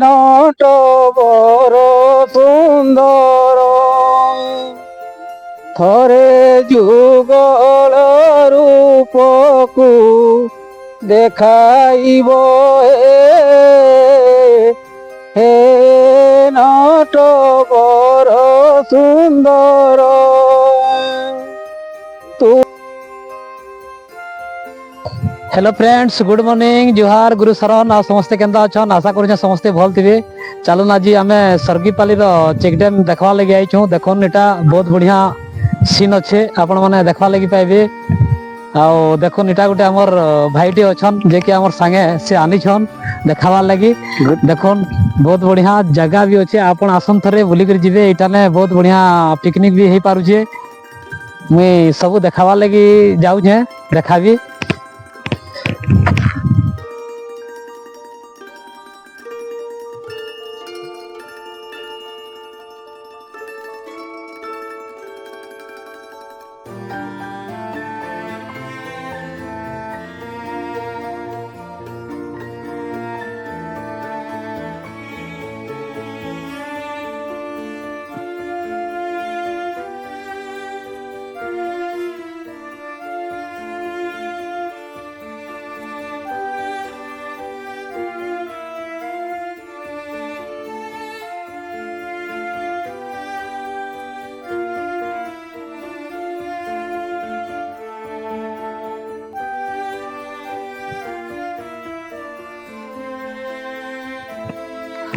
Not বড় সুন্দর থরে যুগল রূপকু দেখাইব হে নট বড় সুন্দর তু हेलो फ्रेंड्स गुड मॉर्निंग जुहार गुरु शरण आ समस्ते केंदा अछन आशा करू समस्ते भल थिबे। चलन आज आम सर्गीपाली चेक डैम देखवा लगे आई छूँ। देखन एटा बहुत बढ़िया सीन अच्छे आपण मैंने देखवा लगी पाइबे। आओ देखन एटा गोटे आमर भाईटी अच्छन जे कि आमर संगे से आनी छन देखावा लगी। देखन बहुत बढ़िया जगह भी अच्छे आपण आसन थरे बुली कर जिवे। एटा ने बहुत बढ़िया पिकनिक भी हो पारुछे। मुई सब देखावा लगी जाऊ छे देखाबी।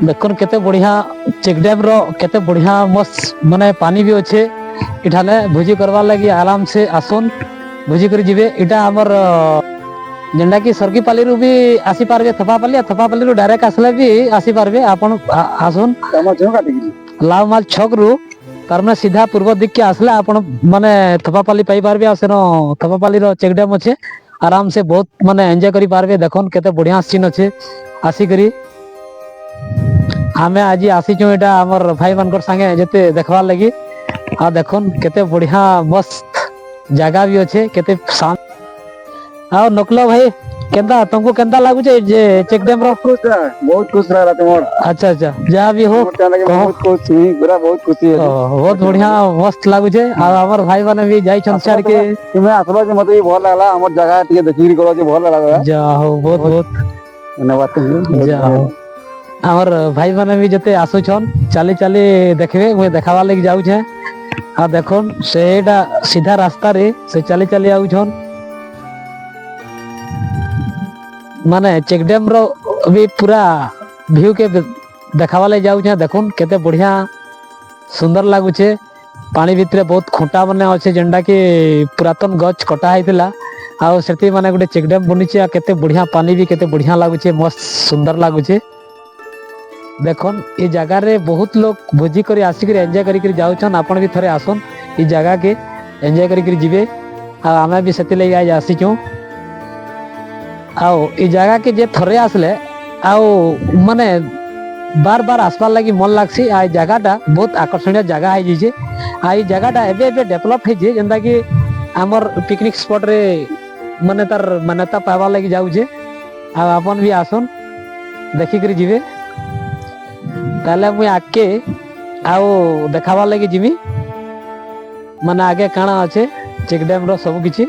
देखन केते बढ़िया चेक डैम रो केते बढ़िया मस्त माने पानी भी अच्छे। इठाने भोजी करवा लगी आराम से आसन भोजी कर जिवे। इटा हमर जेंडा की सर्गीपाली रु भी आसी पारबे थपापाली रु डायरेक्ट आसले भी आसी पारबे। आपण आसन लावमाल छक रु तार माने सीधा पूर्व दिक के आसले आपण माने थपापाली पाई पारबे। आ सेनो थपापाली रो चेक डैम अच्छे आराम से बहुत माने एंजॉय करी पारबे। देखन केते बढ़िया सीन अच्छे आसी करी आमे आज आसीचु एटा हमर भाई मानकर संगे जते देखवार लगी। आ देखन केते बढ़िया मस्त जगह भी अच्छे केते शांत। आ नकलो भाई केंदा तुमको केंदा लागु छे जे चेक डैम रो? बहुत खुश रहा तुमर। अच्छा अच्छा जा भी हो बहुत खुश हुई पूरा बहुत खुशी है। बहुत बढ़िया मस्त लागु छे। आ हमर भाई माने भी जाई छन छाड़ के तुमे आसलो जे मते भल लागला। हमर जगह टिके देखिरी करो जे भल लागला। जा हो बहुत बहुत धन्यवाद। जा हो हमर भाई माने भी जते आसु छन चाली चाली देखबे मुई देखावा लगी जाऊ छे। आ देखन सेटा सीधा रास्ता रे से चाली चाली आउ छन माने चेक डैम रो भी पूरा व्यू के देखावा लगी जाऊ छे। देखन केते बढ़िया सुंदर लागु छे। पानी भितरे बहुत खोटा माने अच्छे जेंडा की पुरातन गछ कटा हैतिला। आ सेती माने गोटे चेक डैम बनी छे। आ केते बढ़िया पानी भी केते बढ़िया लागु छे मस्त सुंदर लागु छे। देखन ये जगह रे बहुत लोग भोजी करी आसिक एंजॉय करी जाऊ छन। आपण भी थरे आसन ये जगह के एंजॉय करी जिवे। आ आमे भी सेति लई आज आसीचू। आओ ये जगह के जे थरे आसले आओ माने बार बार आसपार लगी मन लागसी। आ जगहटा बहुत आकर्षणीय जगह है जे। आ ये जगहटा एबे एबे डेवलप है जे जेंदा कि हमर पिकनिक स्पॉट रे माने तार मान्यता पावा लगी जाऊ जे। आ आपन भी आसन देखि करी जिवे। ताले मुई आके आओ देखावा लगी जिमी माने आगे काना अच्छे चेक डैम रो सब किछि।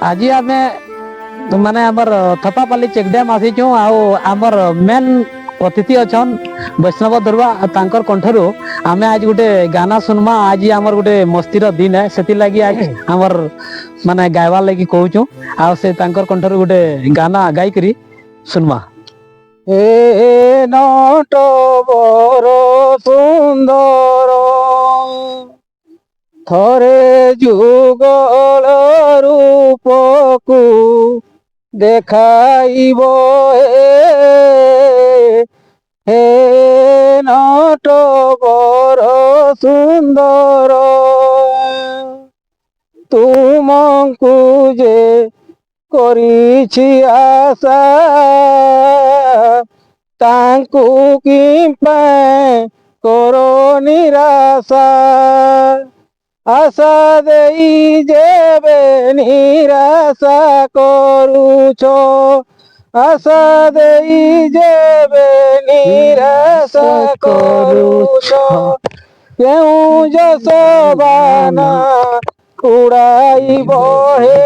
आज आमे माने हमर थपापाली चेक डैम आसीचु। आओ हमर मेन अतिथि अछन वैष्णव दरवा तांकर कंठरू आमे आज गोटे गाना सुनमा। आज हमर गोटे मस्तीर दिन है सेति लागि आज हमर माने गायवा लगी कहूचु। आ से तांकर कंठरू गोटे गाना गाई करी सुनमा। ए नट बड़ सुंदर थरे जुगल रूपकु देखाइब हे नट बड़ सुंदर तुमको जे करिछि आशा तांकु कि पाए करो निराशा আশা দেই যেবে নিরাশা করুছ, আশা দেই যেবে নিরাশা করুছ, কেউ যশোবানা উড়াইব হে,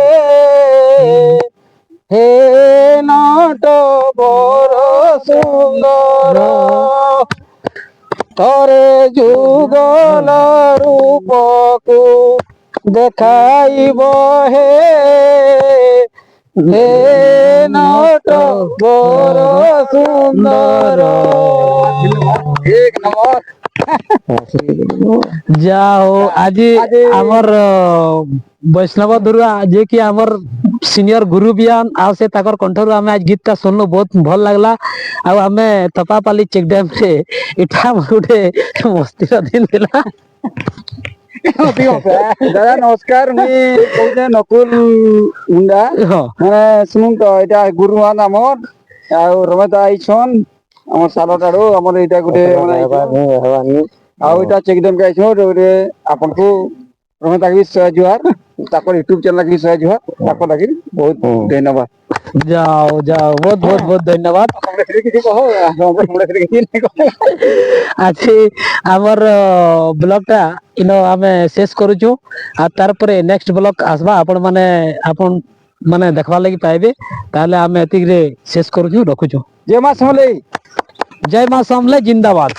হে নট বড় সুন্দর, তরে যুগল রূপকু দেখাইব হে, হে নট বড় সুন্দর। এক নম্বর। যাও আজি আমার বৈষ্ণব দুর্গা যে কি আমার সিনিয়র গুরু বিয়ান ଆଉ ସେ ତାଙ୍କର କଣ୍ଠରୁ ଆମେ ଆଜି ଗୀତଟା ଶୁଣିଲୁ ବହୁତ ଭଲ ଲାଗିଲା। ଆଉ ଆମେ ତପାପାଲି ଚେକ୍ ଡ୍ୟାମ ରେ ଏଇଟା ଆମର ଗୋଟେ ମସ୍ତିର ଦିନ ଥିଲା। দাদা নমস্কার, মুই কହୁଛେ নকুল মুন্ডା। ହଁ মানে শুনুন তো, এটা গুরুমান আমার ଆଉ ରମେଶ ଆଇଛନ୍ ଆମର ସାଲଟ ଆଡୁ। ଆମର ଏଇଟା ଗୋଟେ ଆଉ ଏଇଟା ଚେକ୍ ଡ୍ୟାମ୍ ଆଇଛୁ ଯୋଉଠି ଆପଣଙ୍କୁ ରମେଶ ଲାଗି ଶହେ ଜୁହାର, ତାଙ୍କର ୟୁଟ୍ୟୁବ ଚ୍ୟାନେଲ ଲାଗି ଶହେ ଜୁହାର, ତାଙ୍କ ଲାଗି ବହୁତ ଧନ୍ୟବାଦ। ଯାও ଯାও ବହୁତ ବହୁତ ବହୁତ ଧନ୍ୟବାଦ। କିଛି କହ ଆଜି ଆମର ବ୍ଲଗ ଟା ଇନ ଆମେ ଶେଷ କରୁଛୁ। ଆଉ ତାର ପରେ ନେକ୍ସଟ ବ୍ଲଗ ଆସବା ଆପଣ ମାନେ ଦେଖବା ଲାଗି ପାଇବେ। ତାହେଲେ ଆମେ ଏତିକିରେ ଶେଷ କରୁଛୁ, ରଖୁଛୁ। ଜୟ ମା ସମଲେଇ। ଜୟ ମା ସମଲେଇ ଜିନ୍ଦାବାଦ।